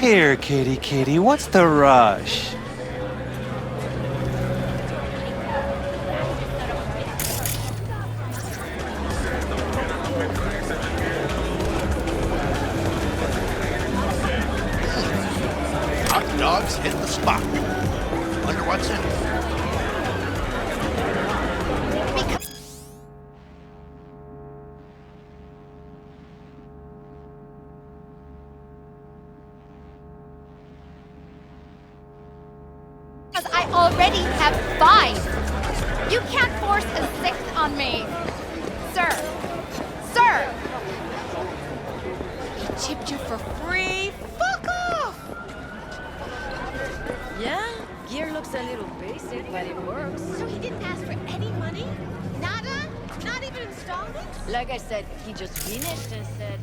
Here, kitty, what's the rush? Hot dogs hit the spot. Wonder what's in it. Because I already have 5. You can't force a 6th on me. Sir. Sir! He chipped you for free? Fuck off! Yeah, gear looks a little basic, but it works. So he didn't ask for any money? Nada? Not even installments? Like I said, he just finished and said,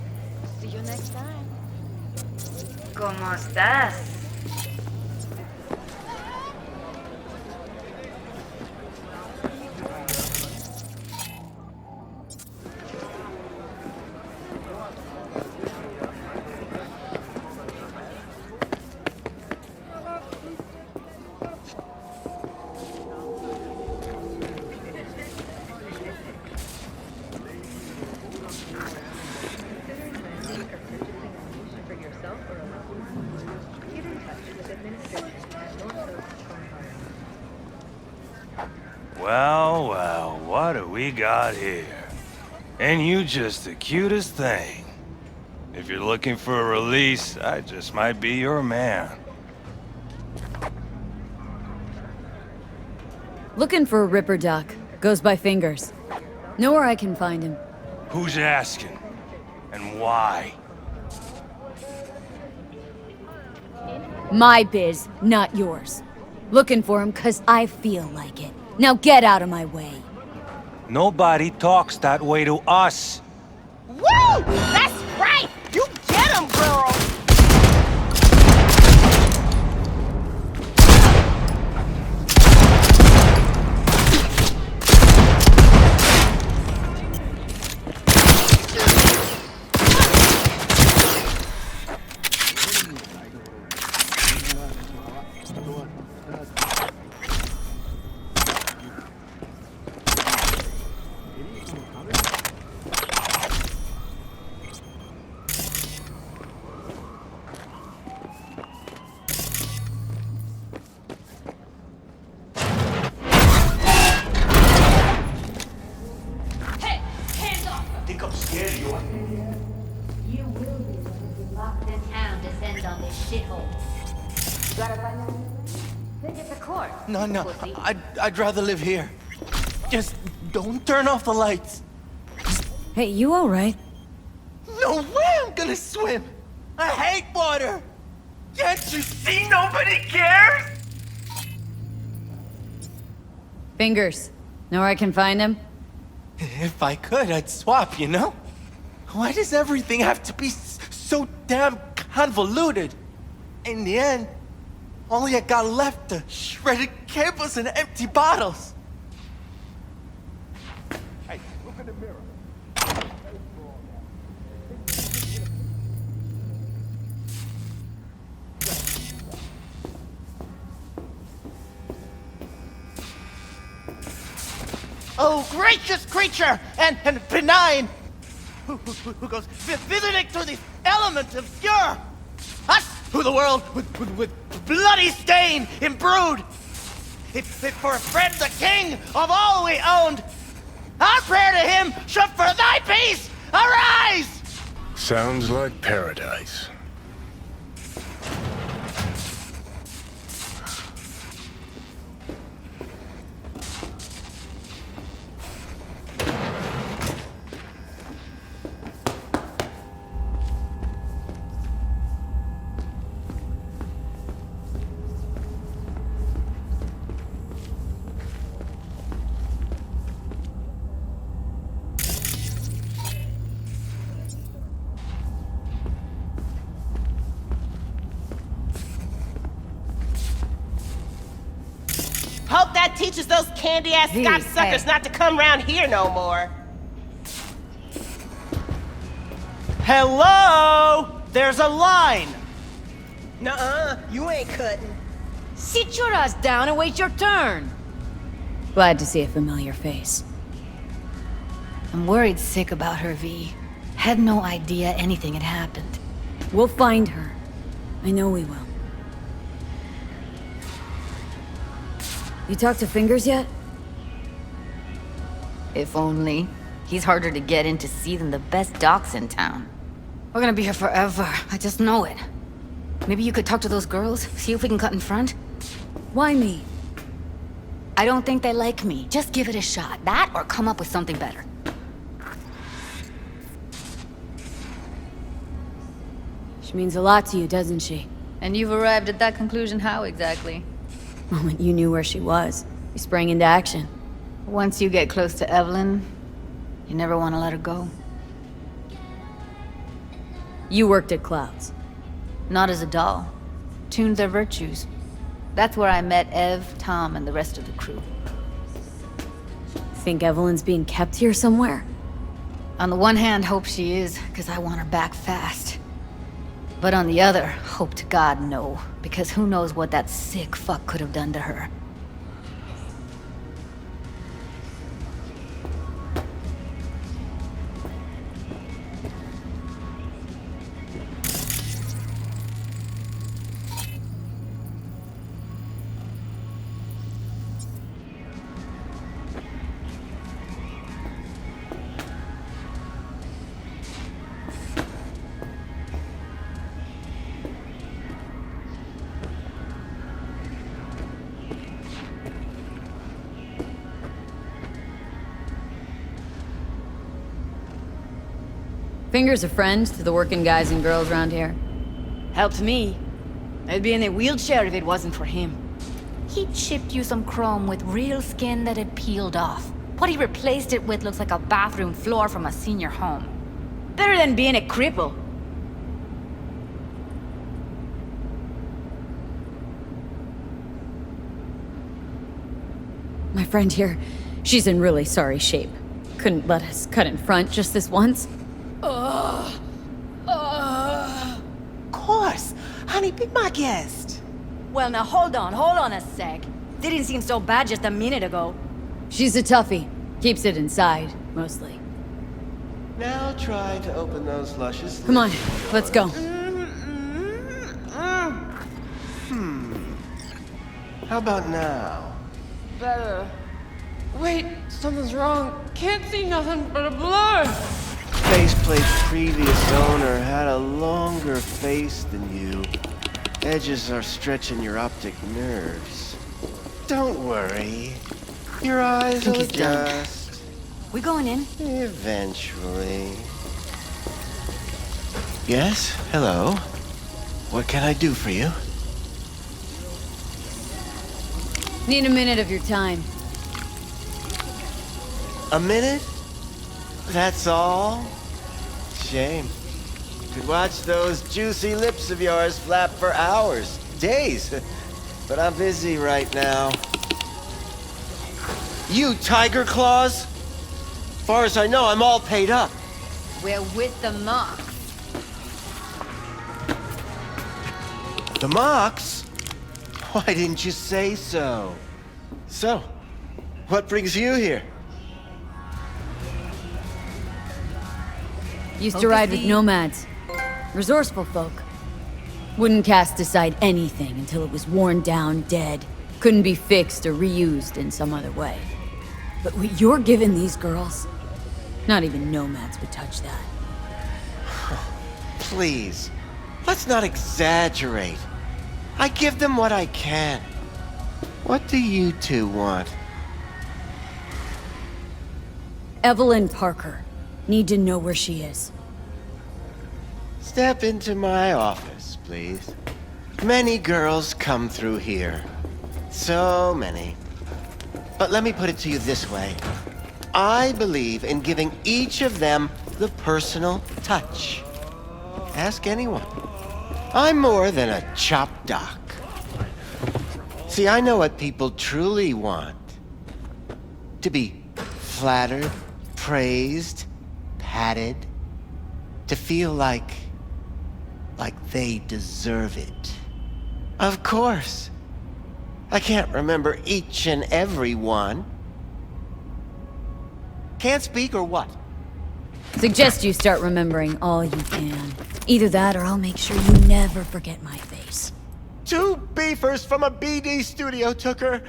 see you next time. ¿Cómo estás? Well, what do we got here? And you just the cutest thing. If you're looking for a release, I just might be your man. Looking for a Ripper Doc. Goes by Fingers. Know where I can find him. Who's asking? And why? My biz, not yours. Looking for him 'cause I feel like it. Now get out of my way. Nobody talks that way to us. Woo! That's right! You get him, girl! No, I'd rather live here. Just don't turn off the lights. Hey, you alright? No way I'm gonna swim! I hate water! Can't you see nobody cares? Fingers. Know where I can find him? If I could, I'd swap, you know? Why does everything have to be so damn convoluted? In the end, all you got left are shredded cables and empty bottles. Hey, look in the mirror. Oh, gracious creature and benign, who goes visiting through the elements obscure. Us, who the world with bloody stain imbrued. If for a friend the king of all we owned, our prayer to him should for thy peace arise! Sounds like paradise. Hope that teaches those candy-ass Scotch suckers not to come round here no more. Hello? There's a line. Nuh-uh, you ain't cutting. Sit your ass down and wait your turn. Glad to see a familiar face. I'm worried sick about her, V. Had no idea anything had happened. We'll find her. I know we will. You talked to Fingers yet? If only. He's harder to get in to see than the best docs in town. We're gonna be here forever. I just know it. Maybe you could talk to those girls, see if we can cut in front? Why me? I don't think they like me. Just give it a shot. That or come up with something better. She means a lot to you, doesn't she? And you've arrived at that conclusion how exactly? The moment you knew where she was, you sprang into action. Once you get close to Evelyn, you never want to let her go. You worked at Clouds. Not as a doll. Tuned their virtues. That's where I met Ev, Tom, and the rest of the crew. Think Evelyn's being kept here somewhere? On the one hand, hope she is, because I want her back fast. But on the other, hope to God no, because who knows what that sick fuck could have done to her. Fingers a friend to the working guys and girls around here. Helped me. I'd be in a wheelchair if it wasn't for him. He chipped you some chrome with real skin that had peeled off. What he replaced it with looks like a bathroom floor from a senior home. Better than being a cripple. My friend here, she's in really sorry shape. Couldn't let us cut in front just this once. Course. Honey, be my guest. Well, now hold on a sec. Didn't seem so bad just a minute ago. She's a toughie. Keeps it inside, mostly. Now try to open those luscious Come on, let's go. How about now? Better. Wait, something's wrong. Can't see nothing but a blur. Faceplate's previous owner had a longer face than you. Edges are stretching your optic nerves. Don't worry. Your eyes will adjust. We going in? Eventually. Yes? Hello? What can I do for you? Need a minute of your time. A minute? That's all? Shame. Could watch those juicy lips of yours flap for hours, days. But I'm busy right now. You tiger claws? Far as I know, I'm all paid up. We're with the Mox. The Mox? Why didn't you say so? So, what brings you here? Used to ride with nomads. Resourceful folk. Wouldn't cast aside anything until it was worn down, dead. Couldn't be fixed or reused in some other way. But what you're giving these girls, not even nomads would touch that. Please, let's not exaggerate. I give them what I can. What do you two want? Evelyn Parker. Need to know where she is. Step into my office, please. Many girls come through here. So many. But let me put it to you this way. I believe in giving each of them the personal touch. Ask anyone. I'm more than a chop doc. See, I know what people truly want. To be flattered, praised, patted. To feel like they deserve it. Of course. I can't remember each and every one. Can't speak or what? Suggest you start remembering all you can. Either that or I'll make sure you never forget my face. 2 beefers from a BD studio took her.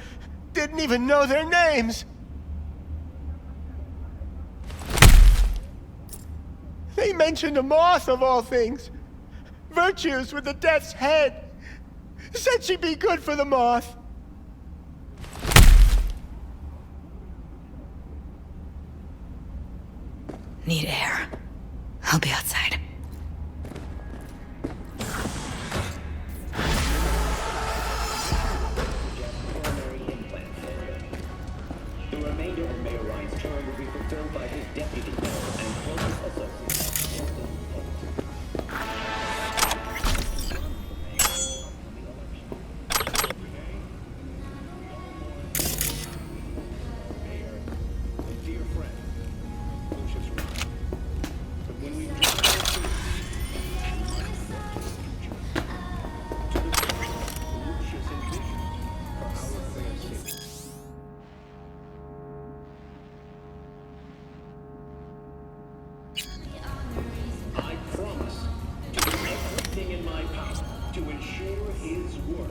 Didn't even know their names. They mentioned a moth of all things. Virtues with the death's head. Said she'd be good for the moth. Need air. I'll be outside. The remainder of Mayor Ryan's term will be fulfilled by his deputy mayor and closest associate. Dear friend, Lucius Ryan. But when we Lucius envisioned for our fair city. I promise to do everything in my power to ensure his work.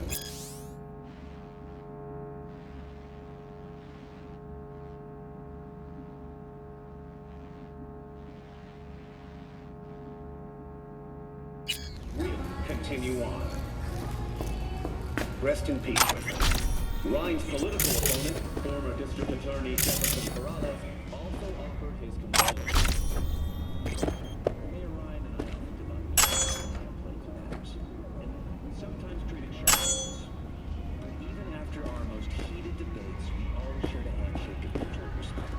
We'll continue on. Rest in peace. Ryan's political opponent, former district attorney Jefferson Parada, also offered his condolences. Mayor Ryan and I often debate political matters, and sometimes treated sharp. But even after our most heated debates, we all shared a handshake of mutual respect.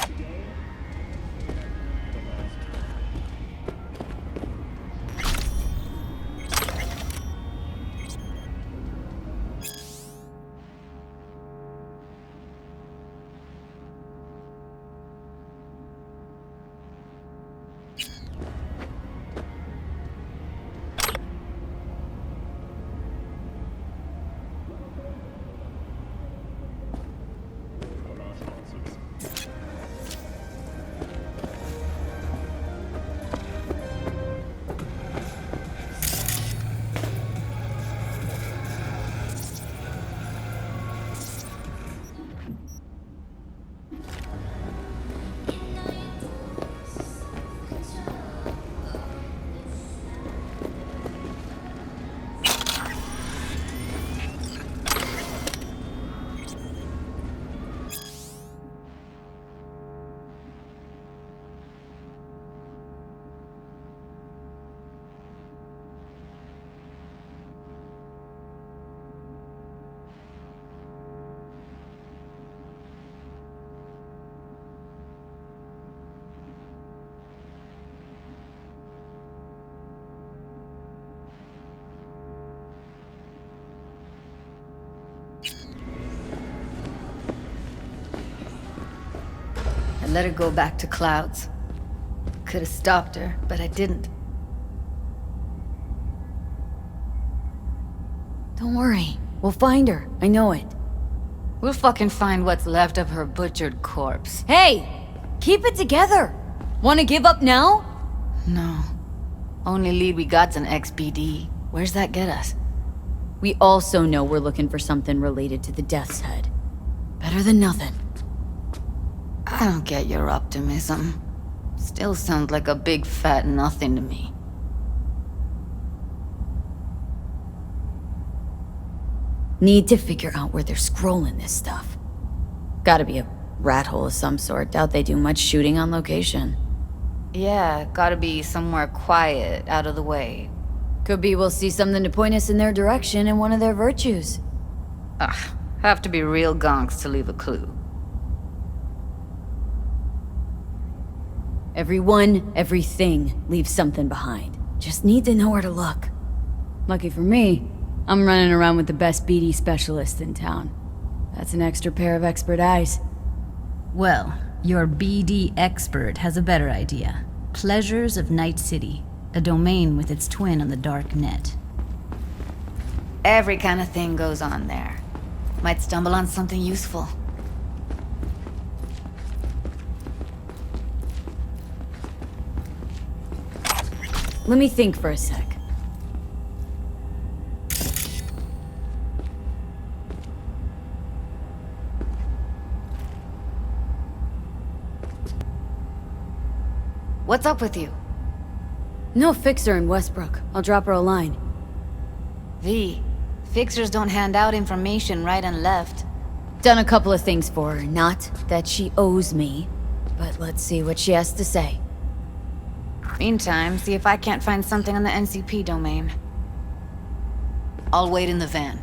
Today, the last time. I let her go back to Clouds. Could have stopped her, but I didn't. Don't worry. We'll find her. I know it. We'll fucking find what's left of her butchered corpse. Hey! Keep it together! Wanna give up now? No. Only lead we got's an XBD. Where's that get us? We also know we're looking for something related to the Death's Head. Better than nothing. I don't get your optimism. Still sounds like a big fat nothing to me. Need to figure out where they're scrolling this stuff. Gotta be a rat hole of some sort. Doubt they do much shooting on location. Yeah, gotta be somewhere quiet, out of the way. Could be we'll see something to point us in their direction in one of their virtues. Ugh, have to be real gonks to leave a clue. Everyone, everything leaves something behind. Just need to know where to look. Lucky for me, I'm running around with the best BD specialist in town. That's an extra pair of expert eyes. Well, your BD expert has a better idea. Pleasures of Night City, a domain with its twin on the dark net. Every kind of thing goes on there. Might stumble on something useful. Let me think for a sec. What's up with you? No fixer in Westbrook. I'll drop her a line. V, fixers don't hand out information right and left. Done a couple of things for her. Not that she owes me, but let's see what she has to say. Meantime, see if I can't find something on the NCP domain. I'll wait in the van.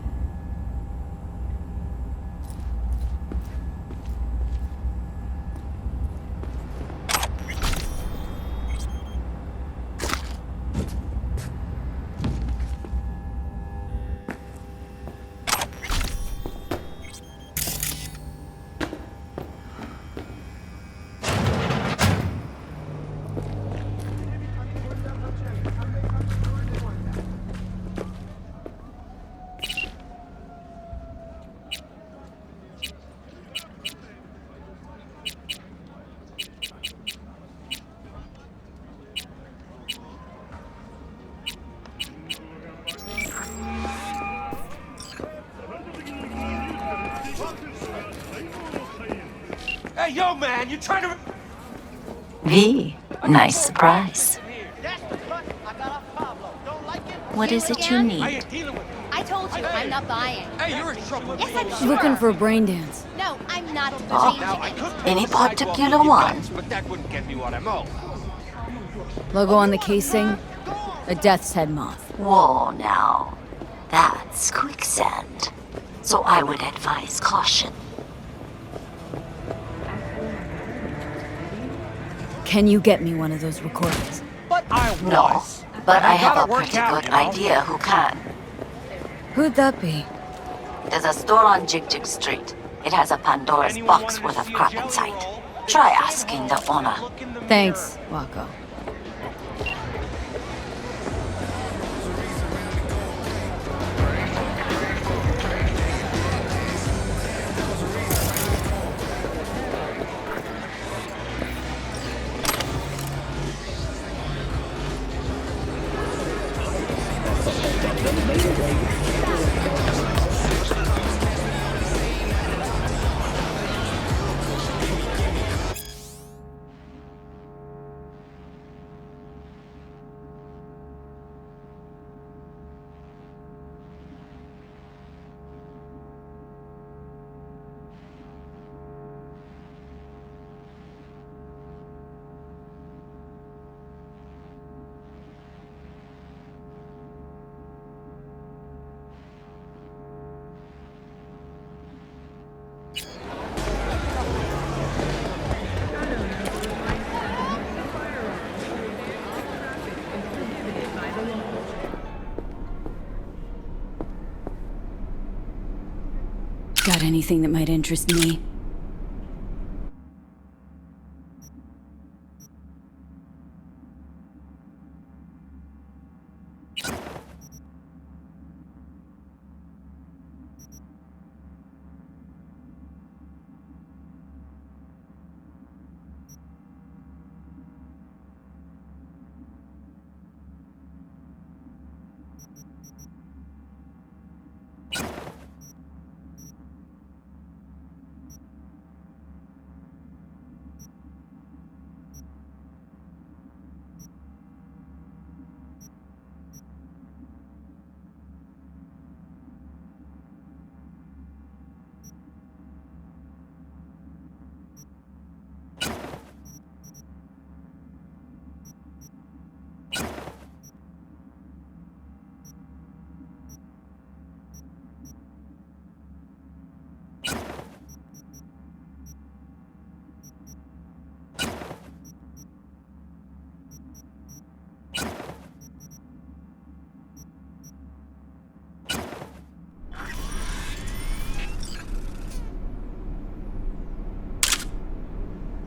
Hey, yo, man, you trying to... V, nice surprise. What is it you need? I told you, I'm not buying. Hey, you're in trouble. Yes, I'm Looking for a brain dance. No, I'm not Oh, any particular one? But that wouldn't get me what I'm owed. Logo on the casing? A death's head moth. Whoa, now. That's quicksand. So I would advise caution. Can you get me one of those recordings? But I was. No, but I have a gotta work pretty out, good you know? idea who can. Who'd that be? There's a store on Jig Street. It has a Pandora's Anyone box wanted worth to of see a graffitis. general? Try asking the owner. Look in the Thanks, mirror. Wako. Got anything that might interest me?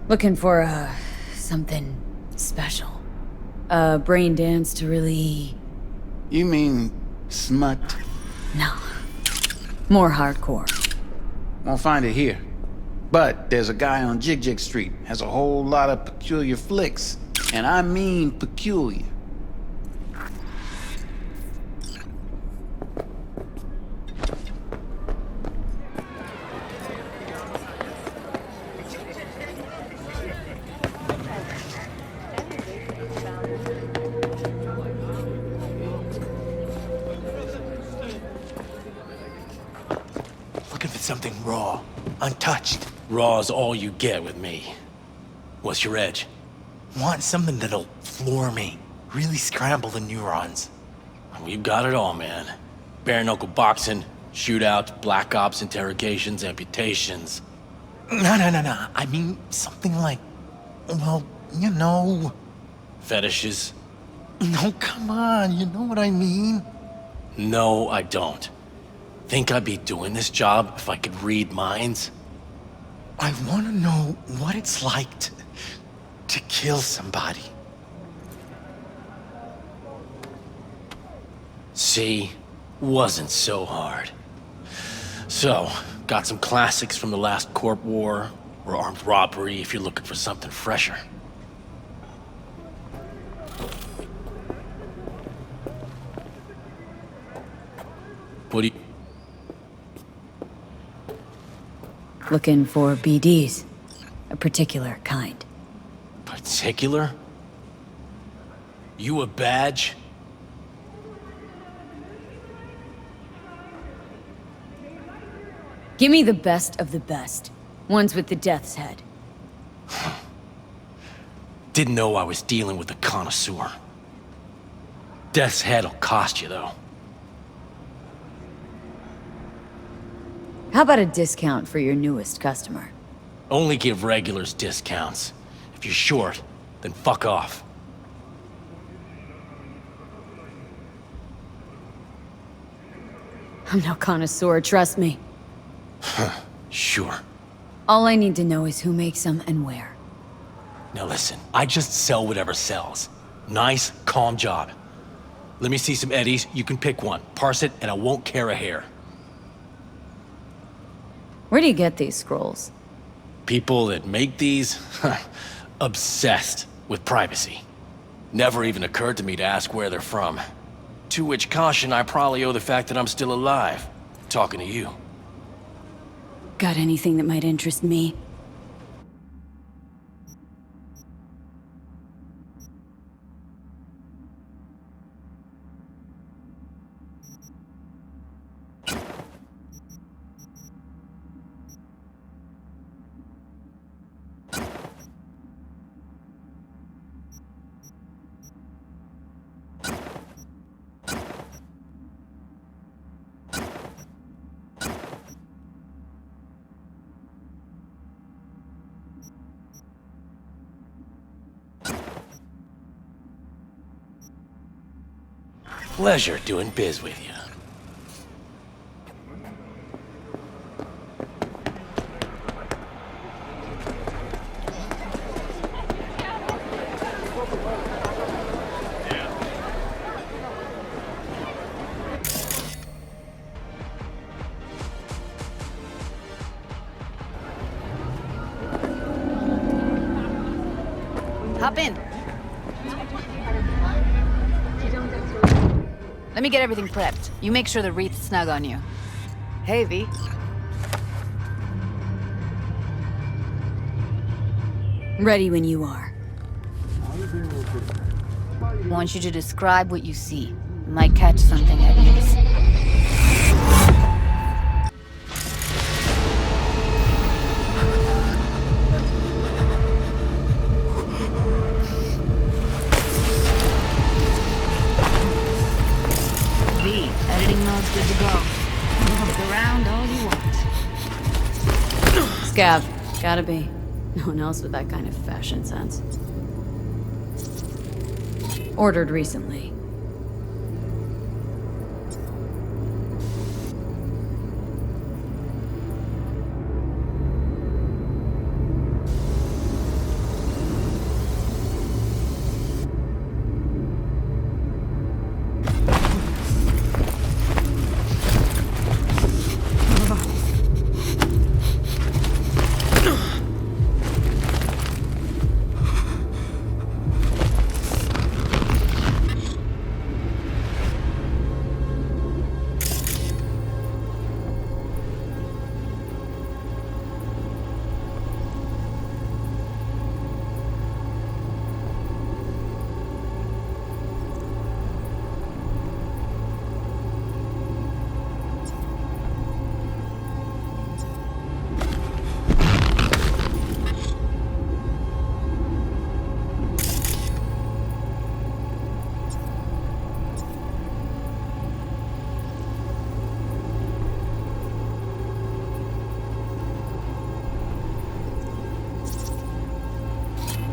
Looking for, something special. A brain dance to really... You mean smut? No. More hardcore. Won't find it here. But there's a guy on Jig Jig Street, has a whole lot of peculiar flicks. And I mean peculiar. Looking for something raw, untouched. Raw's all you get with me. What's your edge? Want something that'll floor me. Really scramble the neurons. We've got it all, man. Bare knuckle boxing, shootouts, black ops, interrogations, amputations. No. I mean, something like, well, you know. Fetishes? No, come on, you know what I mean? No, I don't. Think I'd be doing this job if I could read minds? I want to know what it's like to kill somebody. See? Wasn't so hard. So, got some classics from the last Corp War, or armed robbery if you're looking for something fresher. What do you... Looking for BDs. A particular kind. Particular? You a badge? Give me the best of the best. Ones with the death's head. Didn't know I was dealing with a connoisseur. Death's head'll cost you, though. How about a discount for your newest customer? Only give regulars discounts. If you're short, then fuck off. I'm no connoisseur, trust me. Sure. All I need to know is who makes them and where. Now listen, I just sell whatever sells. Nice, calm job. Let me see some eddies, you can pick one. Parse it, and I won't care a hair. Where do you get these scrolls? People that make these, obsessed with privacy. Never even occurred to me to ask where they're from. To which caution I probably owe the fact that I'm still alive, talking to you. Got anything that might interest me? Pleasure doing biz with you. Hop in. Let me get everything prepped. You make sure the wreath's snug on you. Hey, V. Ready when you are. Want you to describe what you see. Might catch something at least. Editing mode's good to go. Look around all you want. Scav. Gotta be. No one else with that kind of fashion sense. Ordered recently.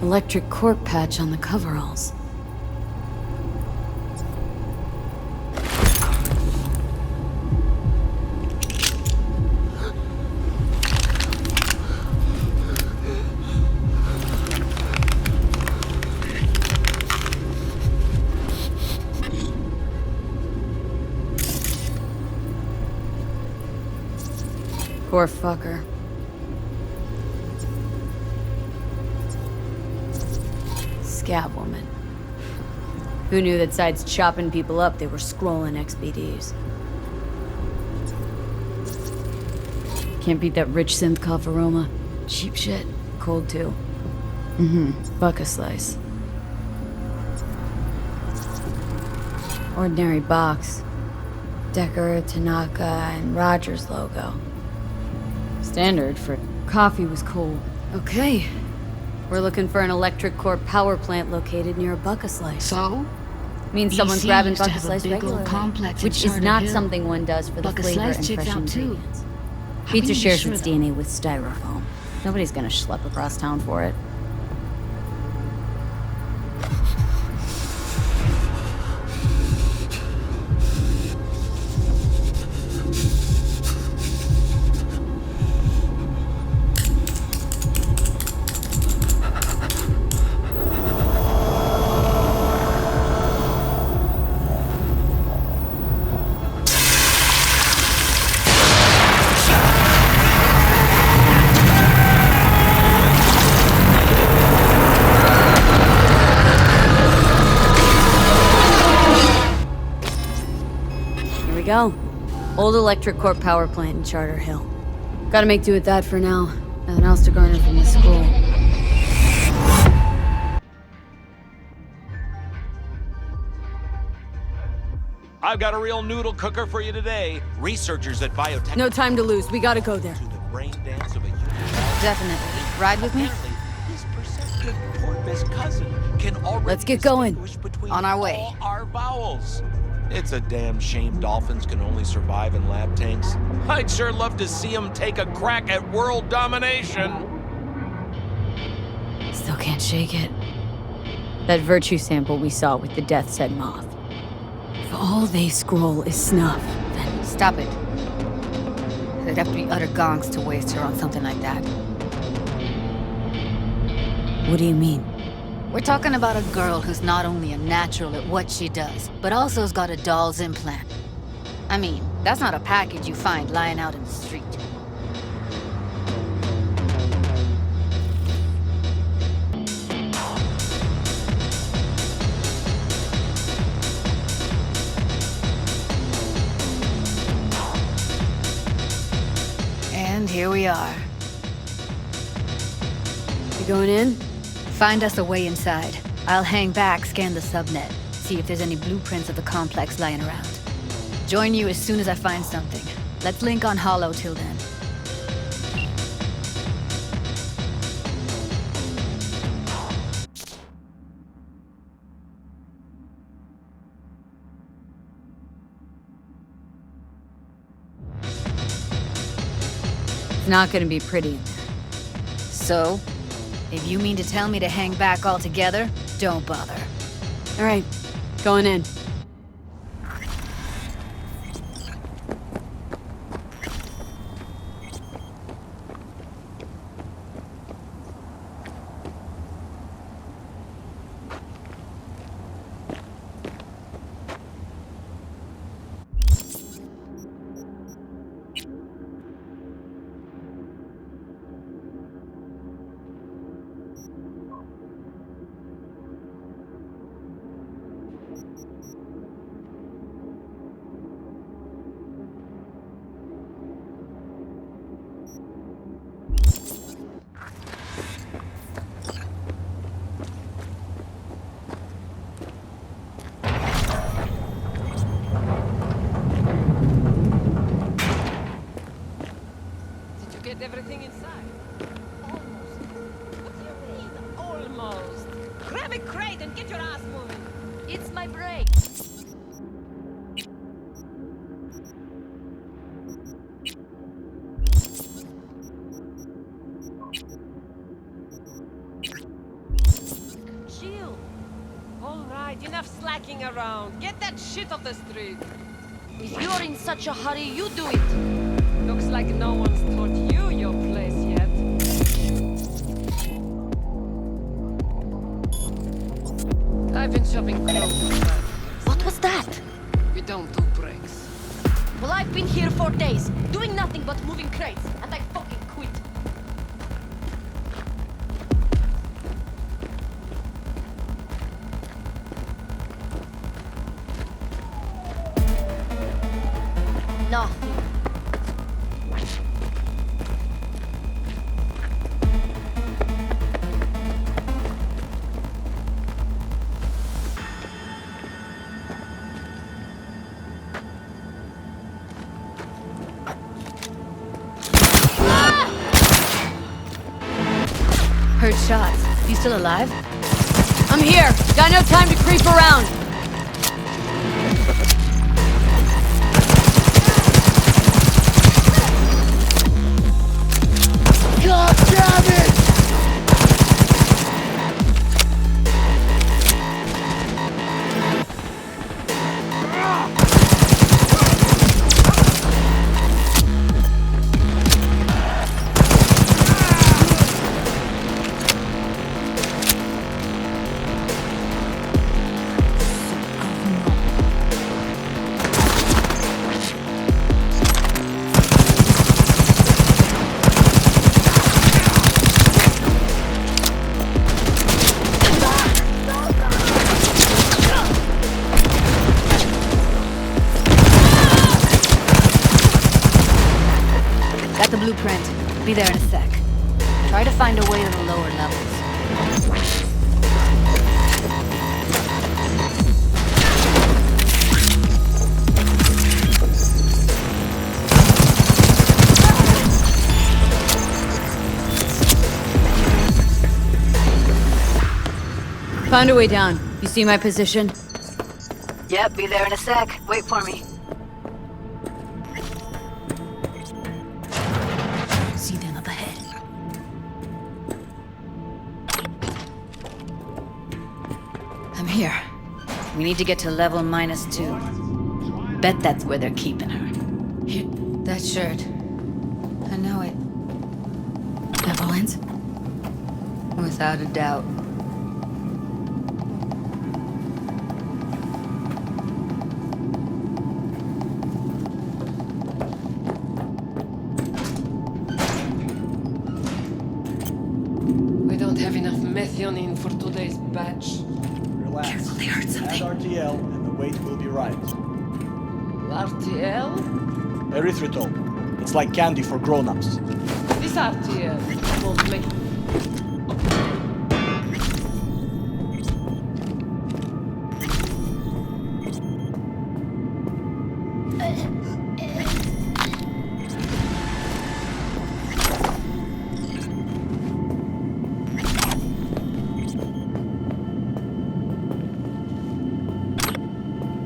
Electric cork patch on the coveralls. Poor fucker. Scab woman. Who knew that besides chopping people up, they were scrolling XBDs? Can't beat that rich synth cough aroma. Cheap shit. Cold too. Buck a slice. Ordinary box. Decker, Tanaka, and Rogers logo. Standard for coffee was cold. Okay. We're looking for an electric core power plant located near a Buck-a-Slice. So? Means He someone's grabbing seems to have a Buck-a-Slice big old regularly, complex in which is Charter not Hill. something one does for the flavor Buck-a-Slice and checks fresh out, too. ingredients. How Pizza can you shares shred its up? DNA with styrofoam. Nobody's gonna schlep across town for it. Go. Old electric corp power plant in Charter Hill. Gotta make do with that for now. Nothing else to garner from the school. I've got a real noodle cooker for you today. Researchers at Biotech... No time to lose. We gotta go there. brain dance of a human Definitely. Ride with me? His perceptive porpoise cousin can already Let's get going. distinguish between On our way. all our vowels. It's a damn shame dolphins can only survive in lab tanks. I'd sure love to see them take a crack at world domination. Still can't shake it. That virtue sample we saw with the Death's Head moth. If all they scroll is snuff, then... Stop it. There'd have to be utter gonks to waste her on something like that. What do you mean? We're talking about a girl who's not only a natural at what she does, but also has got a doll's implant. I mean, that's not a package you find lying out in the street. And here we are. You going in? Find us a way inside. I'll hang back, scan the subnet, see if there's any blueprints of the complex lying around. Join you as soon as I find something. Let's link on Hollow till then. It's not gonna be pretty in there. So? If you mean to tell me to hang back altogether, don't bother. All right, going in. Get everything inside. Almost. What do you mean, almost? Grab a crate and get your ass moving. It's my break. right, enough slacking around. Get that shit off the street. If you're in such a hurry, you do it. Looks like no one's taught you your place yet. I've been shopping clothes. What was that? We don't do breaks. Well, I've been here for days, doing nothing but moving crates, and I fucking quit. Nothing. Heard shots. You still alive? I'm here. Got no time to creep around. God damn it! Got the blueprint. Be there in a sec. Try to find a way to the lower levels. Found a way down. You see my position? Yep, be there in a sec. Wait for me. See them up ahead. I'm here. We need to get to level -2. Bet that's where they're keeping her. That shirt. I know it. Evelyn's? Without a doubt. We don't have enough methionine for today's batch. Relax. Careful, they heard something. Add RTL and the weight will be right. RTL? Erythritol. It's like candy for grown-ups. This RTL won't make...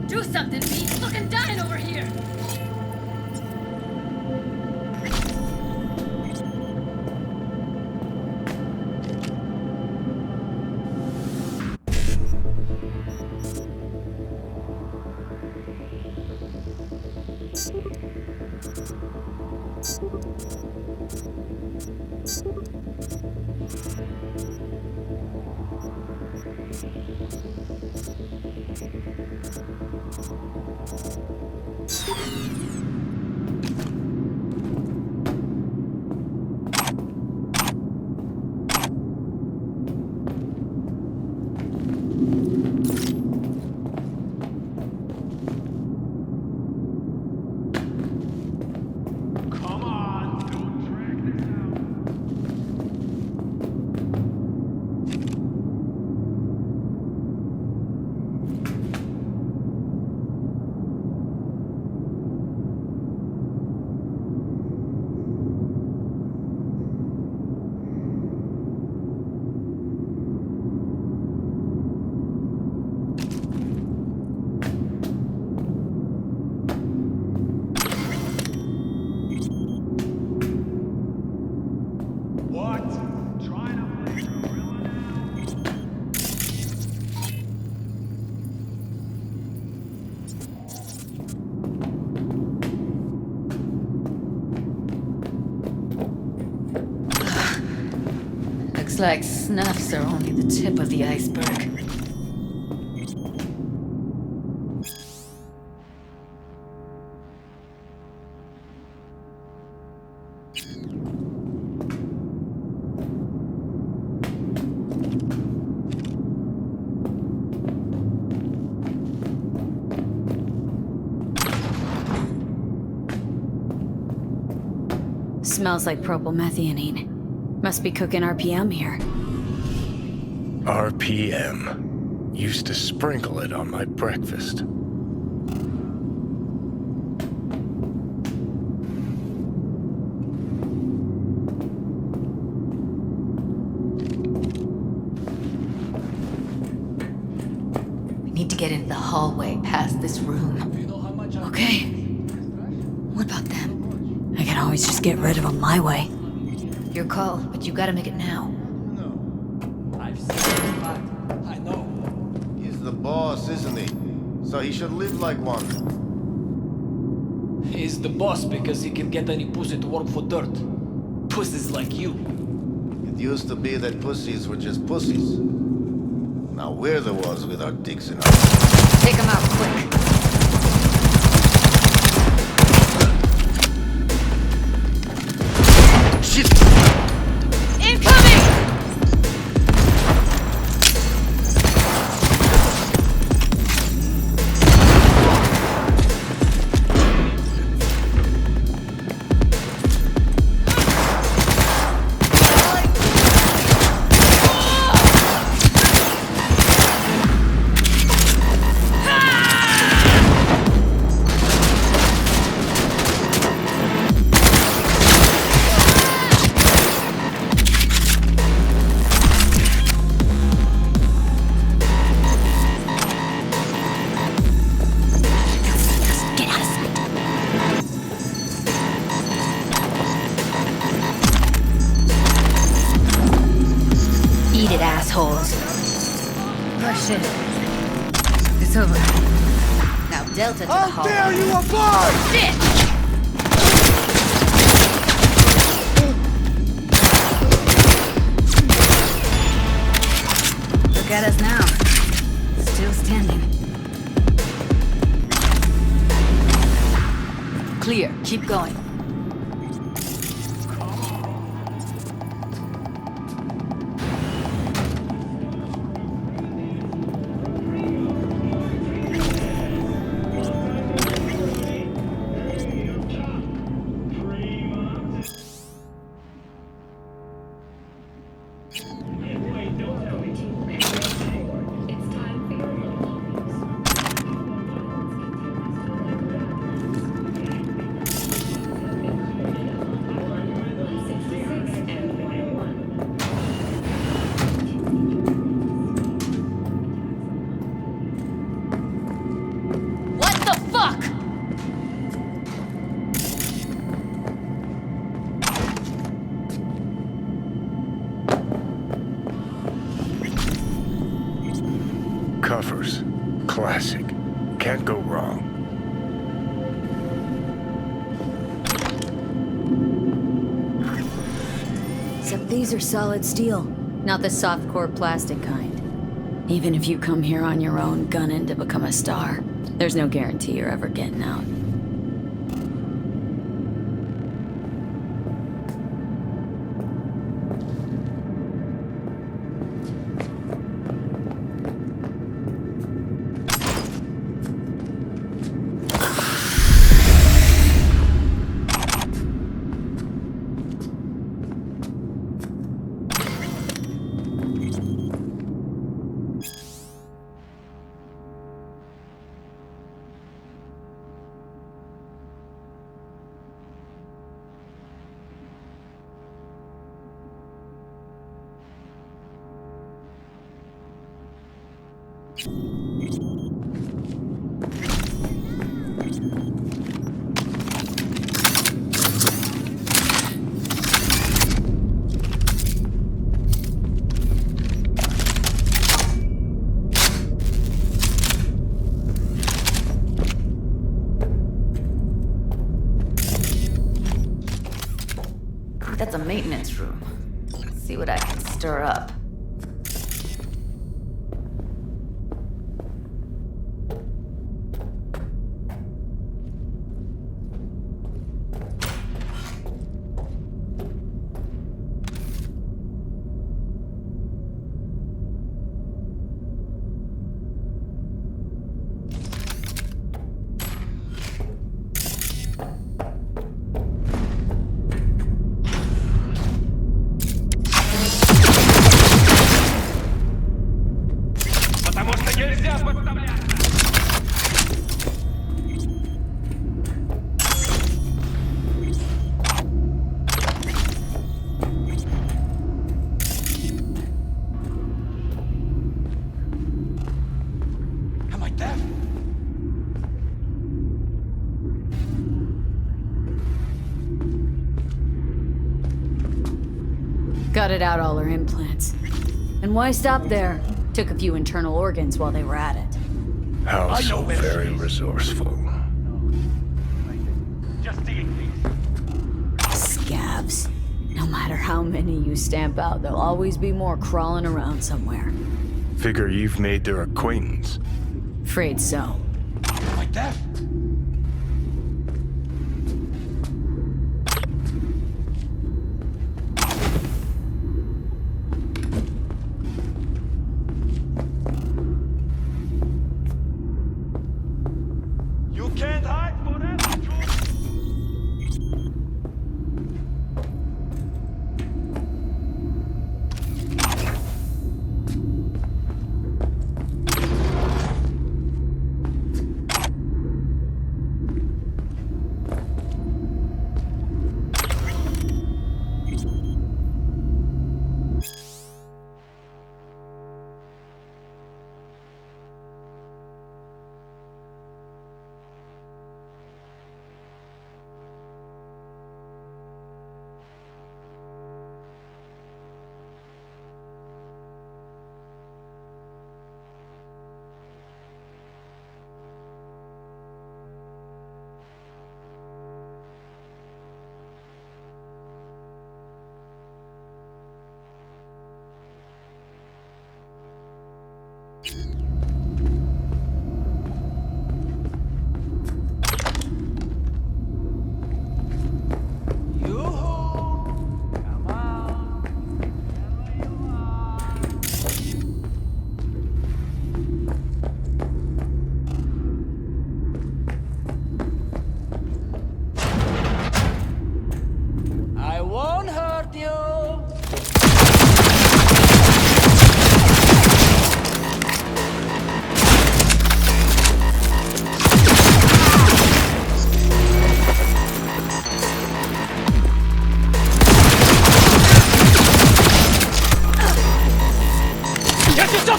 Do something, B. Fucking dying over here. Come on, do like snuffs are only the tip of the iceberg. Smells like propylmethionine. Must be cooking RPM here. RPM. Used to sprinkle it on my breakfast. We need to get into the hallway past this room. Okay. What about them? I can always just get rid of them my way. Your call, but you gotta make it now. I know. He's the boss, isn't he? So he should live like one. He's the boss because he can get any pussy to work for dirt. Pussies like you. It used to be that pussies were just pussies. Now we're the ones with our dicks in our... Take him out quick. It's over. Now Delta to the hall. How dare you apply! Shit! Look at us now. Still standing. Clear. Keep going. Covers. Classic. Can't go wrong. Except these are solid steel, not the soft-core plastic kind. Even if you come here on your own, gunning to become a star, there's no guarantee you're ever getting out. That's a maintenance room. See what I can stir up. Gutted out all her implants. And why stop there? Took a few internal organs while they were at it. How so very resourceful. Scabs. No matter how many you stamp out, there'll always be more crawling around somewhere. Figure you've made their acquaintance. Afraid so. Like that?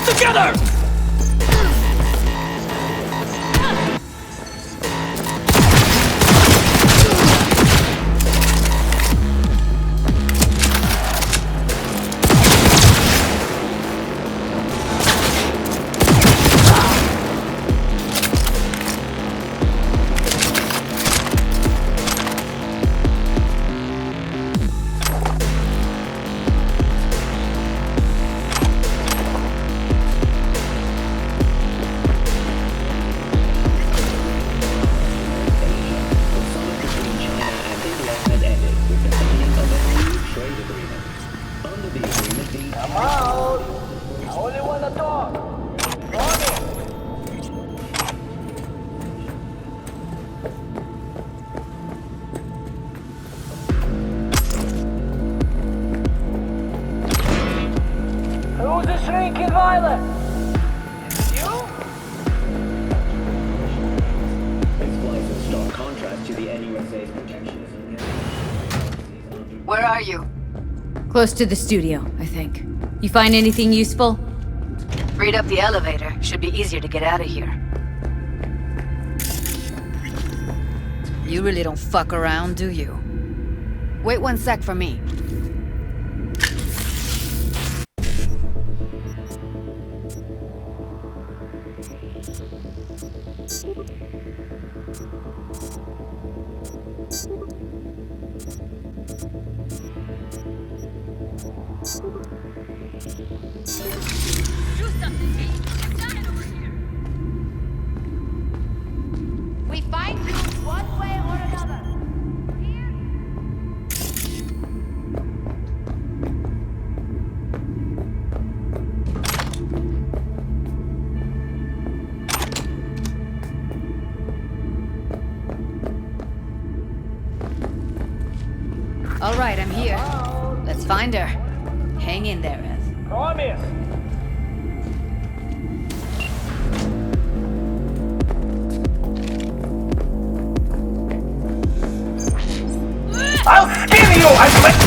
Together! Where are you? Close to the studio, I think. You find anything useful? Read up the elevator. Should be easier to get out of here. You really don't fuck around, do you? Wait 1 sec for me. We find you one way or another. All right, I'm here. Let's find her. Hang in there, Ev. Come in. I'll skin you, Evelyn!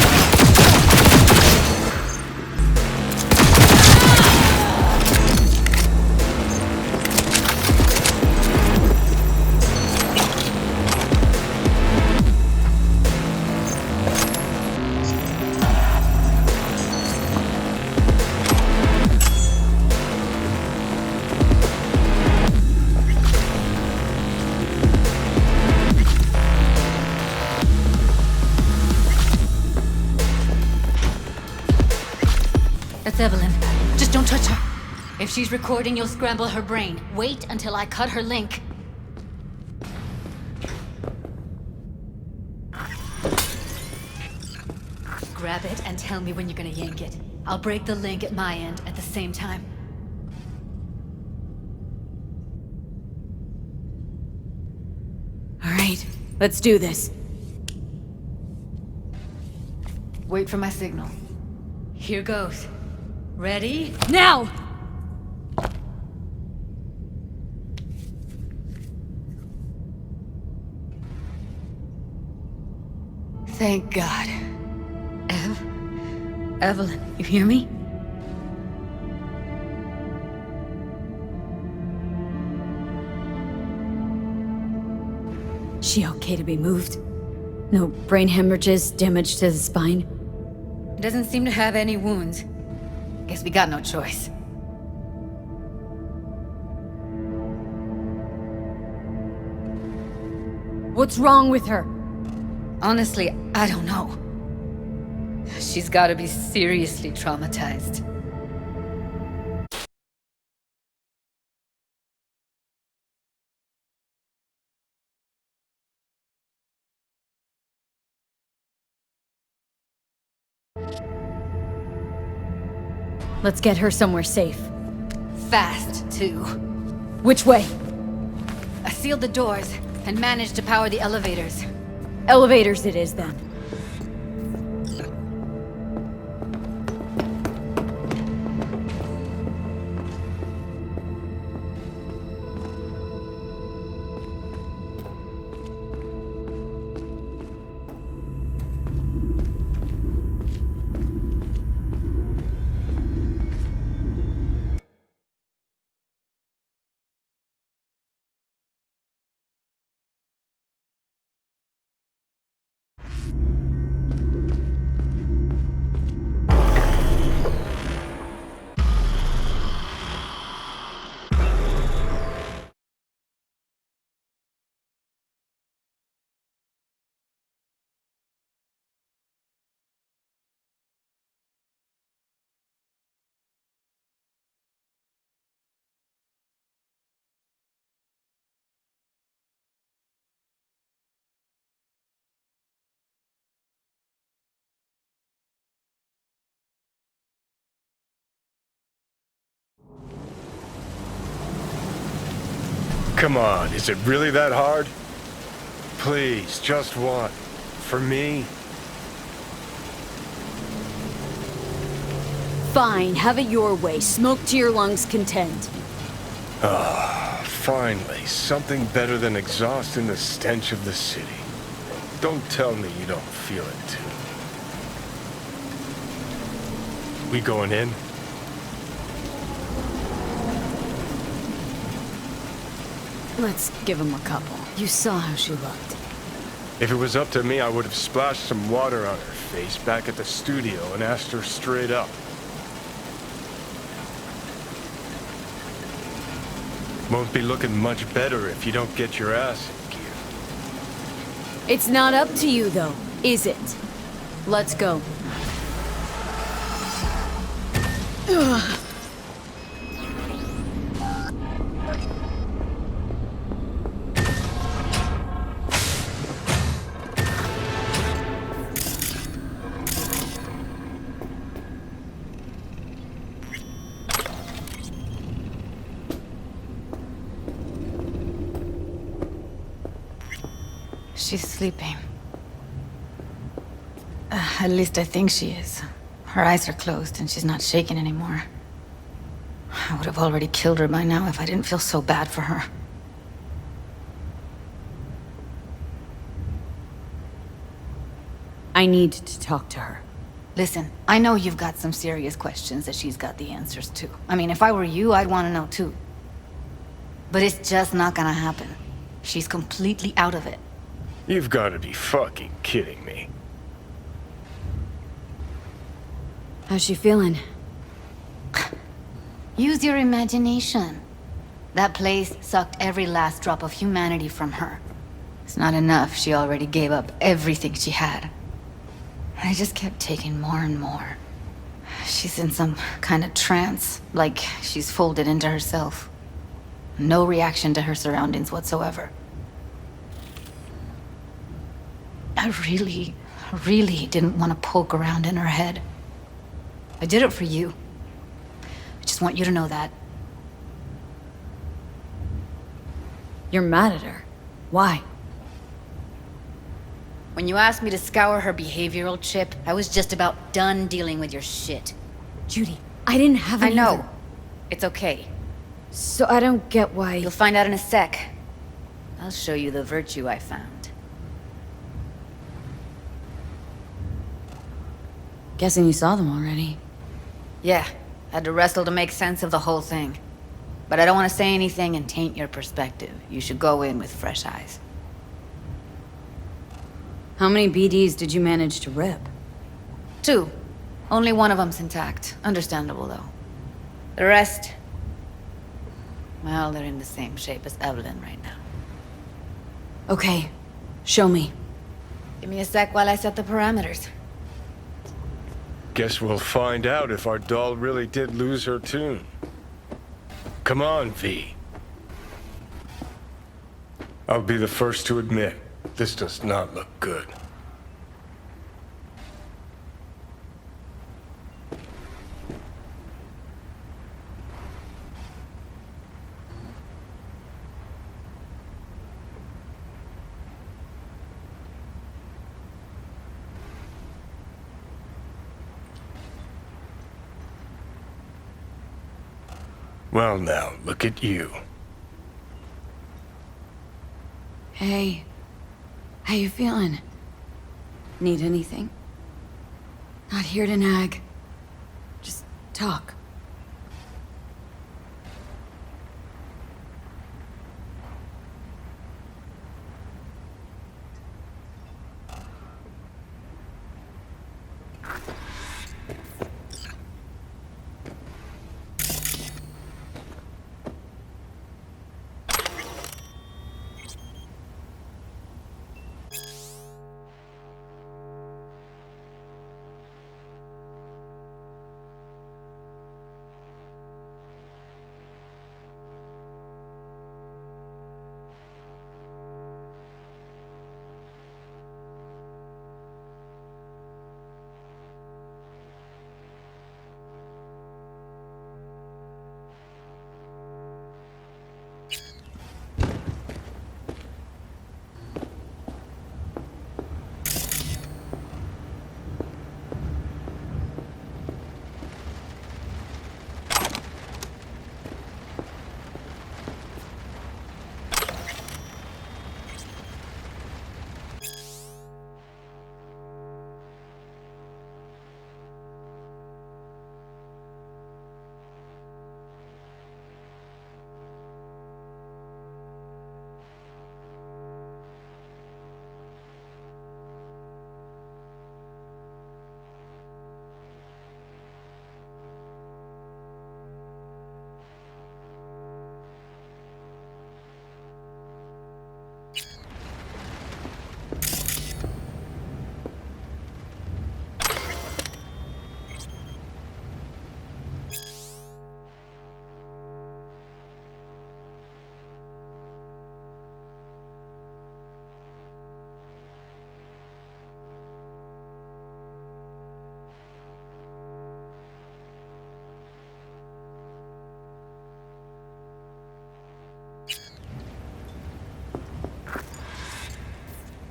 That's Evelyn. Just don't touch her. If she's recording, you'll scramble her brain. Wait until I cut her link. Grab it and tell me when you're gonna yank it. I'll break the link at my end at the same time. All right, let's do this. Wait for my signal. Here goes. Ready? Now! Thank God. Evelyn, you hear me? She okay to be moved? No brain hemorrhages, damage to the spine? Doesn't seem to have any wounds. Guess we got no choice. What's wrong with her? Honestly, I don't know. She's gotta be seriously traumatized. Let's get her somewhere safe. Fast, too. Which way? I sealed the doors and managed to power the elevators. Elevators it is, then. Come on, is it really that hard? Please, just one. For me? Fine, have it your way. Smoke to your lungs' content. Ah, finally, something better than exhaust in the stench of the city. Don't tell me you don't feel it too. We going in? Let's give him a couple. You saw how she looked. If it was up to me, I would have splashed some water on her face back at the studio and asked her straight up. Won't be looking much better if you don't get your ass in gear. It's not up to you, though, is it? Let's go. She's sleeping. At least I think she is. Her eyes are closed and she's not shaking anymore. I would have already killed her by now if I didn't feel so bad for her. I need to talk to her. Listen, I know you've got some serious questions that she's got the answers to. I mean, if I were you, I'd want to know too. But it's just not gonna happen. She's completely out of it. You've got to be fucking kidding me. How's she feeling? Use your imagination. That place sucked every last drop of humanity from her. It's not enough, she already gave up everything she had. I just kept taking more and more. She's in some kind of trance, like she's folded into herself. No reaction to her surroundings whatsoever. I really didn't want to poke around in her head. I did it for you. I just want you to know that. You're mad at her. Why? When you asked me to scour her behavioral chip, I was just about done dealing with your shit. Judy, I didn't have any. I know. It's okay. So I don't get why... You'll find out in a sec. I'll show you the virtue I found. Guessing you saw them already. Yeah, had to wrestle to make sense of the whole thing. But I don't want to say anything and taint your perspective. You should go in with fresh eyes. How many BDs did you manage to rip? 2. Only one of them's intact. Understandable, though. The rest... well, they're in the same shape as Evelyn right now. Okay, show me. Give me a sec while I set the parameters. Guess we'll find out if our doll really did lose her tune. Come on, V. I'll be the first to admit, this does not look good. Well now, look at you. Hey. How you feeling? Need anything? Not here to nag. Just talk.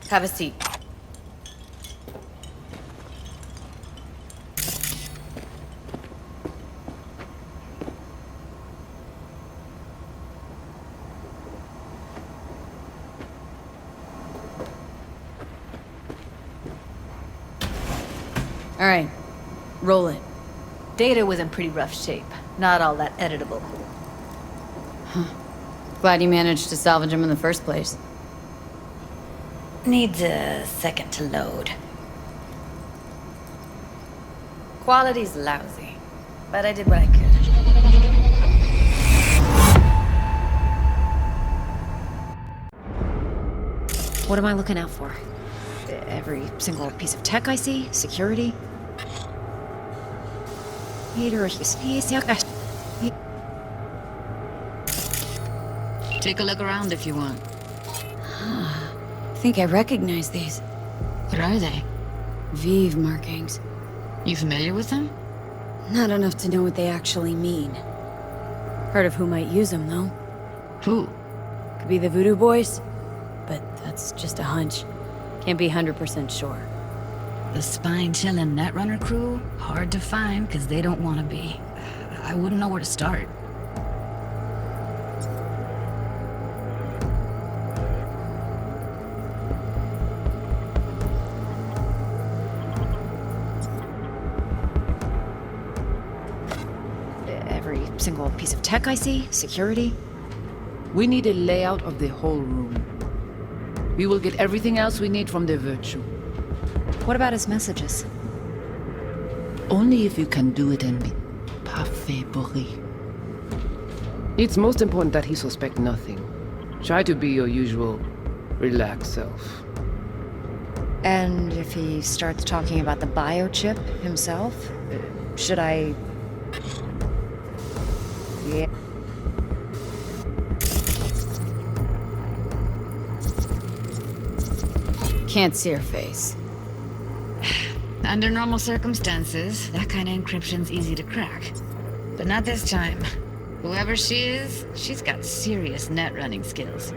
Have a seat. All right, roll it. Data was in pretty rough shape. Not all that editable. Glad you managed to salvage him in the first place. Needs a second to load. Quality's lousy, but I did what I could. What am I looking out for? Every single piece of tech I see? Security? Take a look around if you want. I think I recognize these. What are they? Vive markings. You familiar with them? Not enough to know what they actually mean. Heard of who might use them, though. Who? Could be the Voodoo Boys, but that's just a hunch. Can't be 100% sure. The spine-chilling Netrunner crew? Hard to find, because they don't want to be. I wouldn't know where to start. Every single piece of tech I see? Security? We need a layout of the whole room. We will get everything else we need from the Virtue. What about his messages? Only if you can do it in parfait bruit. It's most important that he suspect nothing. Try to be your usual, relaxed self. And if he starts talking about the biochip himself, should I... Yeah. Can't see her face. Under normal circumstances, that kind of encryption's easy to crack. But not this time. Whoever she is, she's got serious net running skills.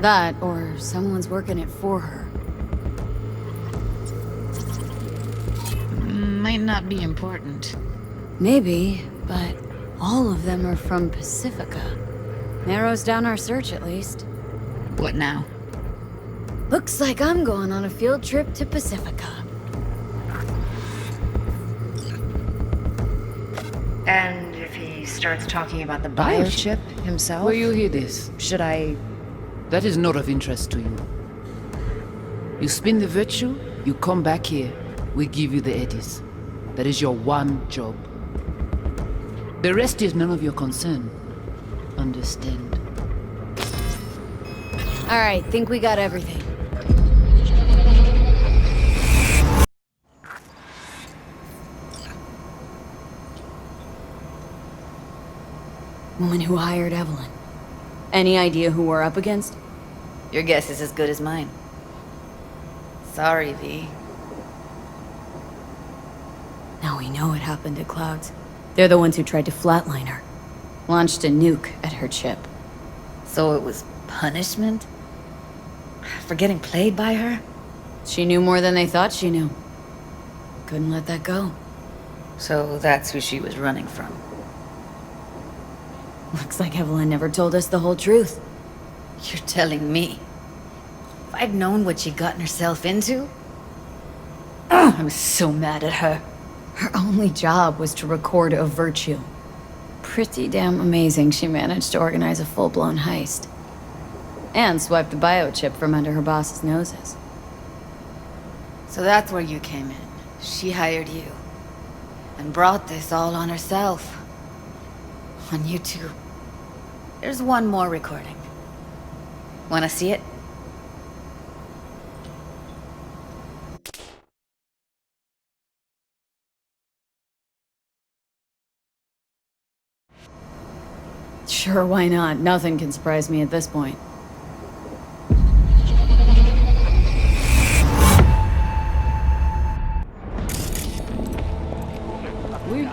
That, or someone's working it for her. Might not be important. Maybe, but all of them are from Pacifica. Narrows down our search, at least. What now? Looks like I'm going on a field trip to Pacifica. And if he starts talking about the biochip himself? Where you hear this? Should I... That is not of interest to you. You spin the Virtue, you come back here, we give you the eddies. That is your one job. The rest is none of your concern. Understand? All right, think we got everything. Woman who hired Evelyn. Any idea who we're up against? Your guess is as good as mine. Sorry, V. Now we know what happened to Clouds. They're the ones who tried to flatline her. Launched a nuke at her chip. So it was punishment? For getting played by her? She knew more than they thought she knew. Couldn't let that go. So that's who she was running from. Looks like Evelyn never told us the whole truth. You're telling me? If I'd known what she'd gotten herself into... I'm so mad at her. Her only job was to record a Virtue. Pretty damn amazing she managed to organize a full-blown heist. And swipe the biochip from under her boss's noses. So that's where you came in. She hired you. And brought this all on herself. On YouTube. There's one more recording. Wanna see it? Sure, why not? Nothing can surprise me at this point. Oui,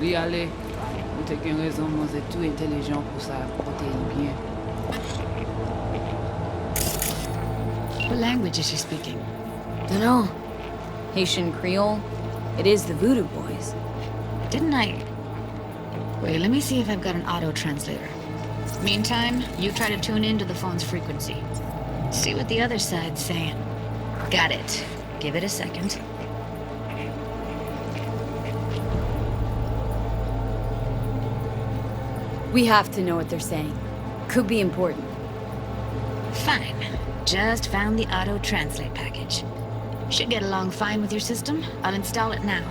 oui, allez. Vous t'es qu'une raison, vous êtes tout intelligent pour ça, protéine bien. What language is she speaking? Dunno. Haitian Creole? It is the Voodoo Boys. Didn't I... Wait, let me see if I've got an auto-translator. Meantime, you try to tune into the phone's frequency. See what the other side's saying. Got it. Give it a second. We have to know what they're saying. Could be important. Fine. Just found the auto-translate package. Should get along fine with your system. I'll install it now.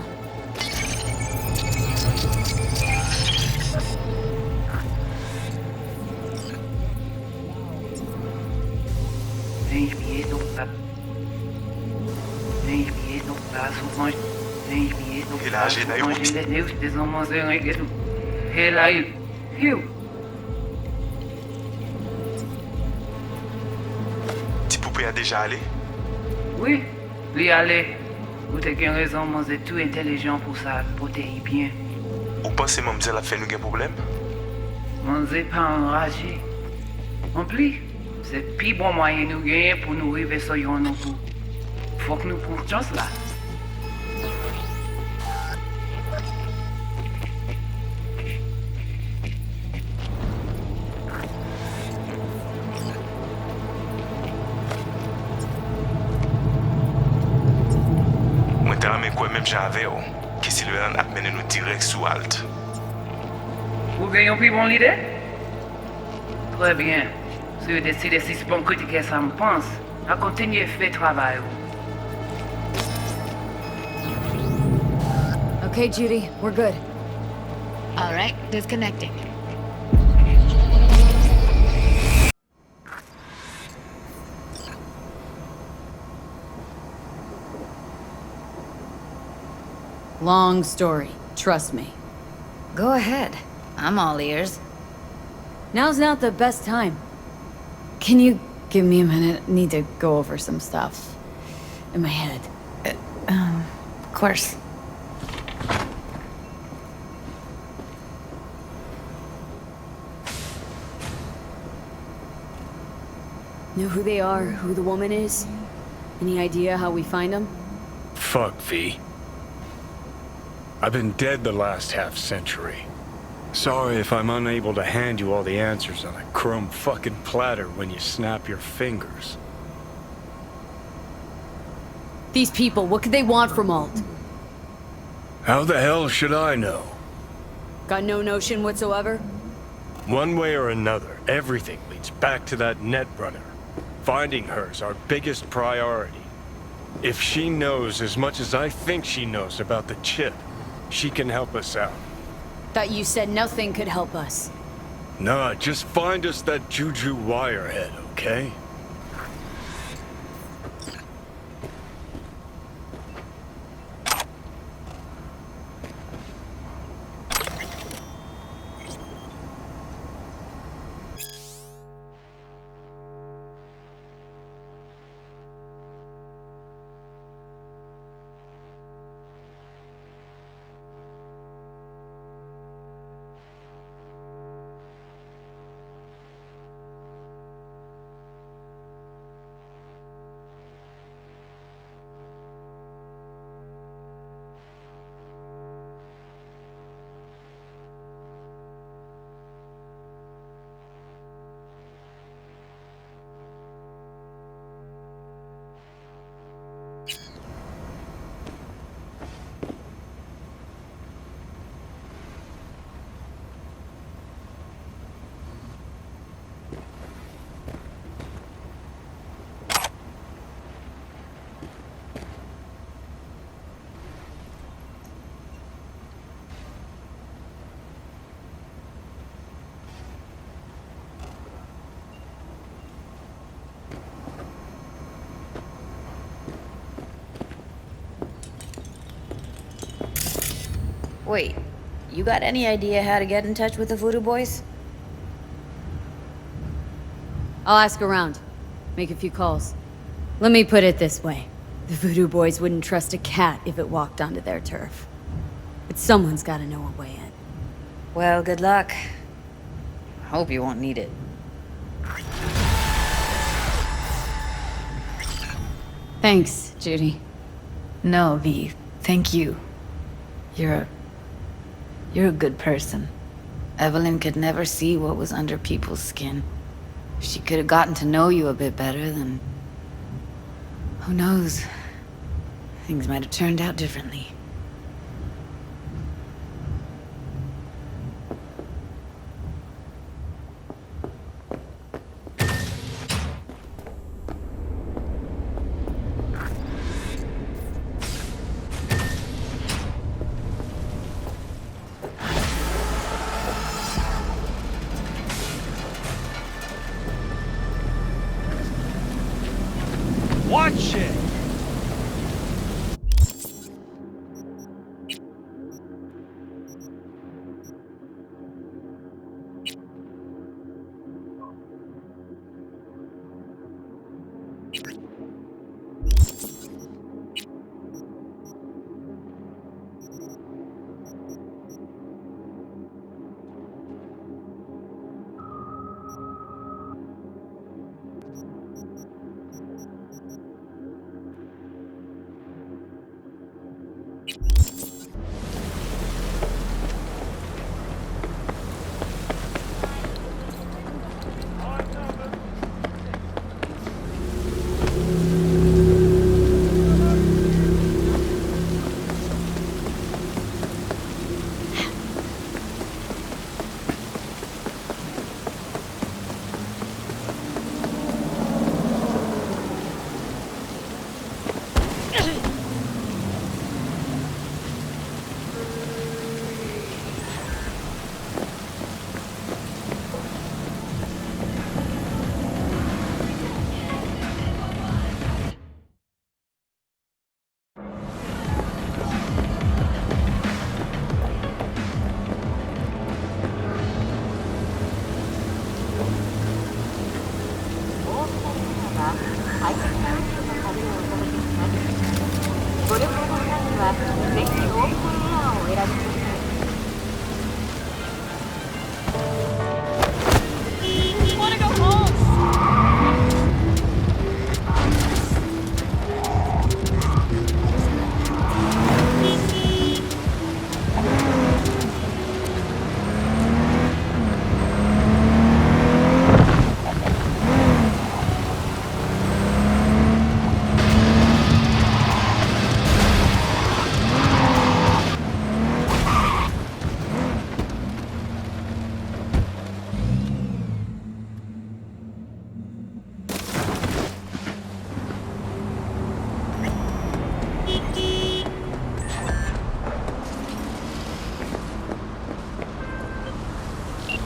Ti poupée a déjà allé? Oui, lui aller. Ou t'as qu'une raison, moi c'est tout intelligent pour ça, protéger bien. Ou pensez moi me dire la fait nous gain problème? Moi c'est pas enragé. En plus, c'est pire bon moyen nous gagner pour nous arriver sur yon nous pour. Faut que nous prenions chance là. Moi t'as ramé quoi même j'avais oh. Que Silverhand a mené nous direct sous Alt. Vous gagnez plus bon l'idée? Très bien. Si vous décidez si c'est bon critiquer ça me pense, à continuer à faire travail. Okay, Judy, we're good. All right, disconnecting. Long story, trust me. Go ahead. I'm all ears. Now's not the best time. Can you give me a minute? Need to go over some stuff in my head. Of course. Know who they are, who the woman is? Any idea how we find them? Fuck, V. I've been dead the last half-century. Sorry if I'm unable to hand you all the answers on a chrome fucking platter when you snap your fingers. These people, what could they want from Alt? How the hell should I know? Got no notion whatsoever? One way or another, everything leads back to that netrunner. Finding her's our biggest priority. If she knows as much as I think she knows about the chip, she can help us out. Thought you said nothing could help us. Nah, just find us that Juju wirehead, okay? Wait, you got any idea how to get in touch with the Voodoo Boys? I'll ask around. Make a few calls. Let me put it this way. The Voodoo Boys wouldn't trust a cat if it walked onto their turf. But someone's gotta know a way in. Well, good luck. Hope you won't need it. Thanks, Judy. No, V. Thank you. You're a good person. Evelyn could never see what was under people's skin. If she could have gotten to know you a bit better, then... who knows? Things might have turned out differently. Watch it!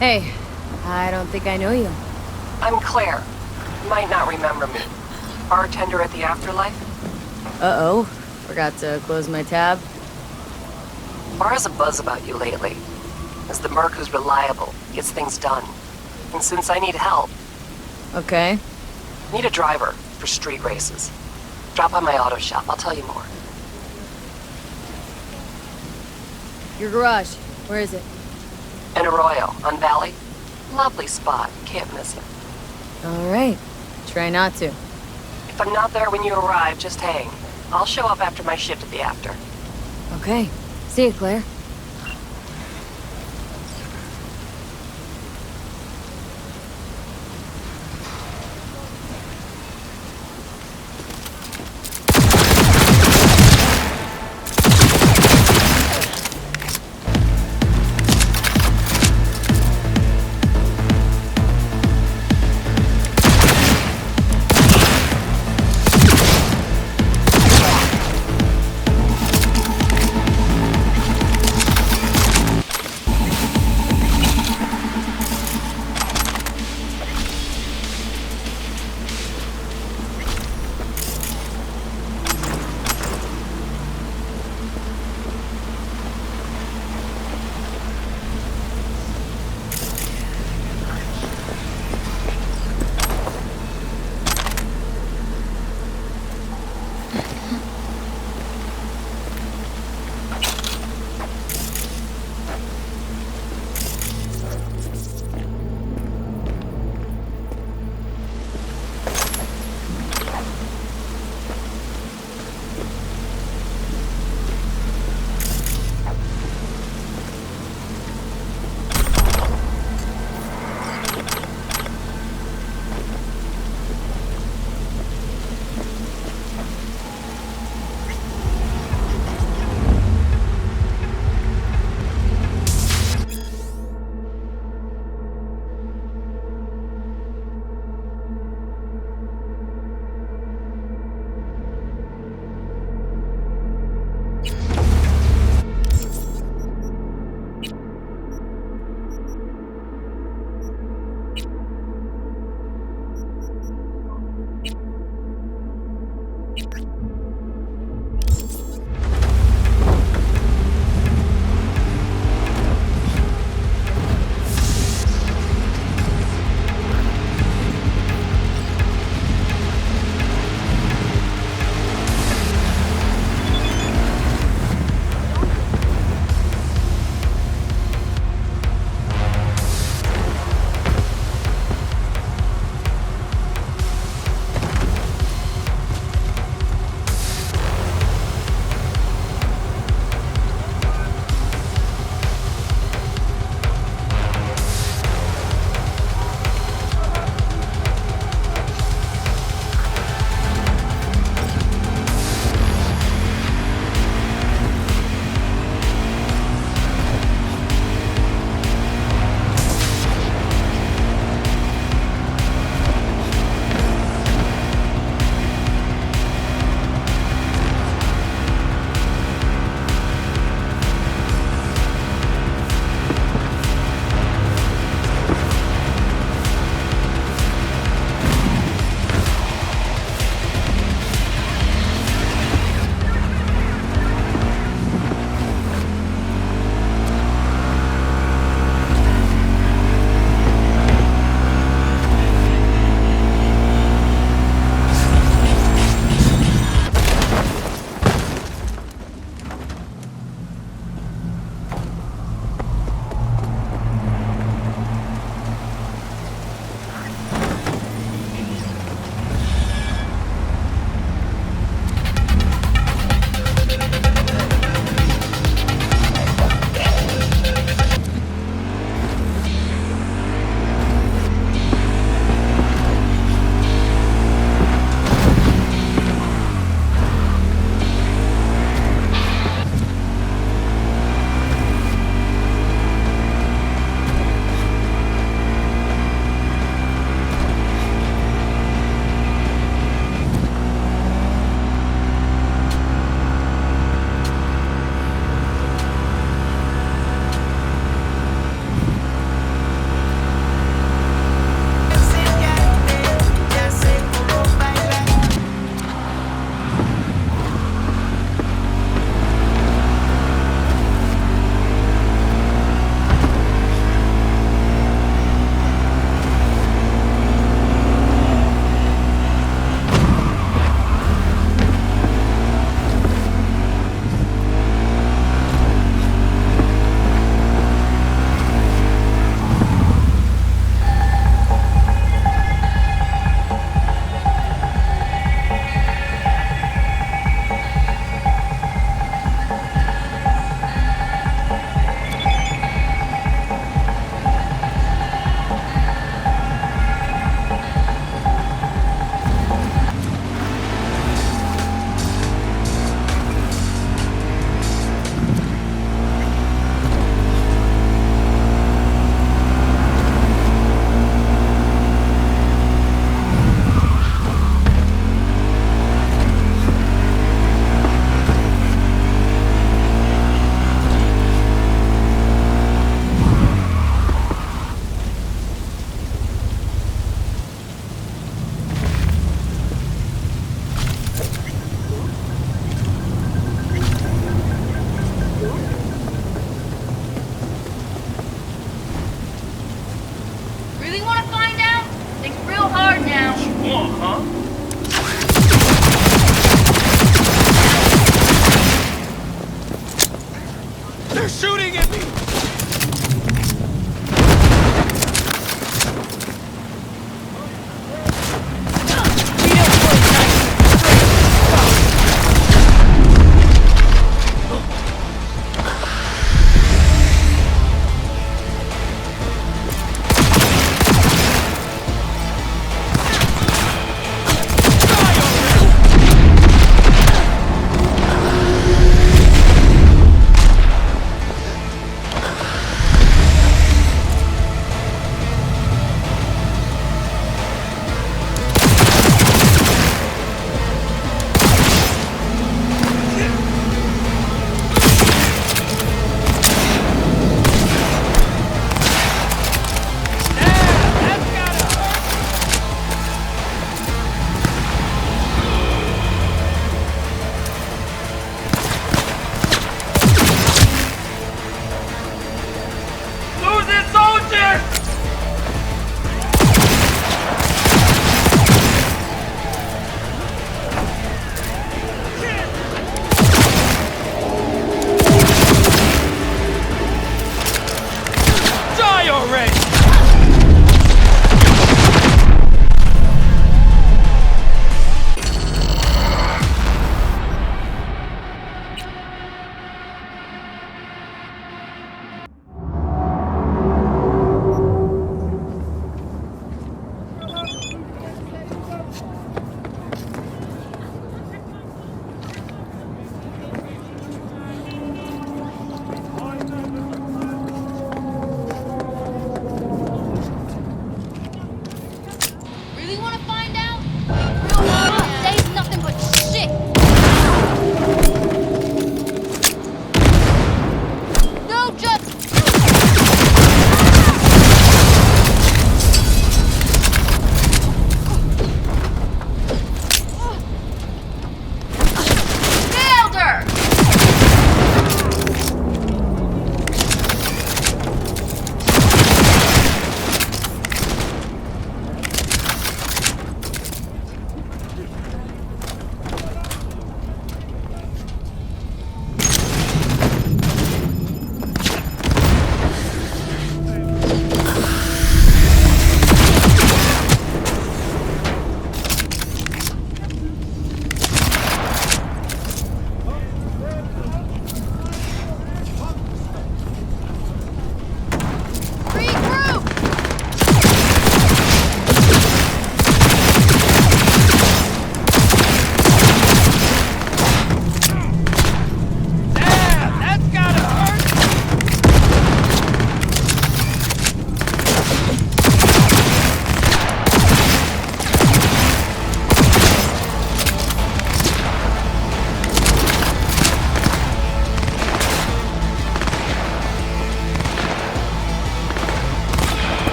Hey, I don't think I know you. I'm Claire. You might not remember me. Bartender at the Afterlife? Uh-oh. Forgot to close my tab. Bar has a buzz about you lately. As the merc who's reliable, gets things done. And since I need help... Okay. Need a driver for street races. Drop by my auto shop, I'll tell you more. Your garage. Where is it? In Arroyo, on Valley. Lovely spot, can't miss it. Alright. Try not to. If I'm not there when you arrive, just hang. I'll show up after my shift at the After. Okay. See you, Claire. They're shooting at me!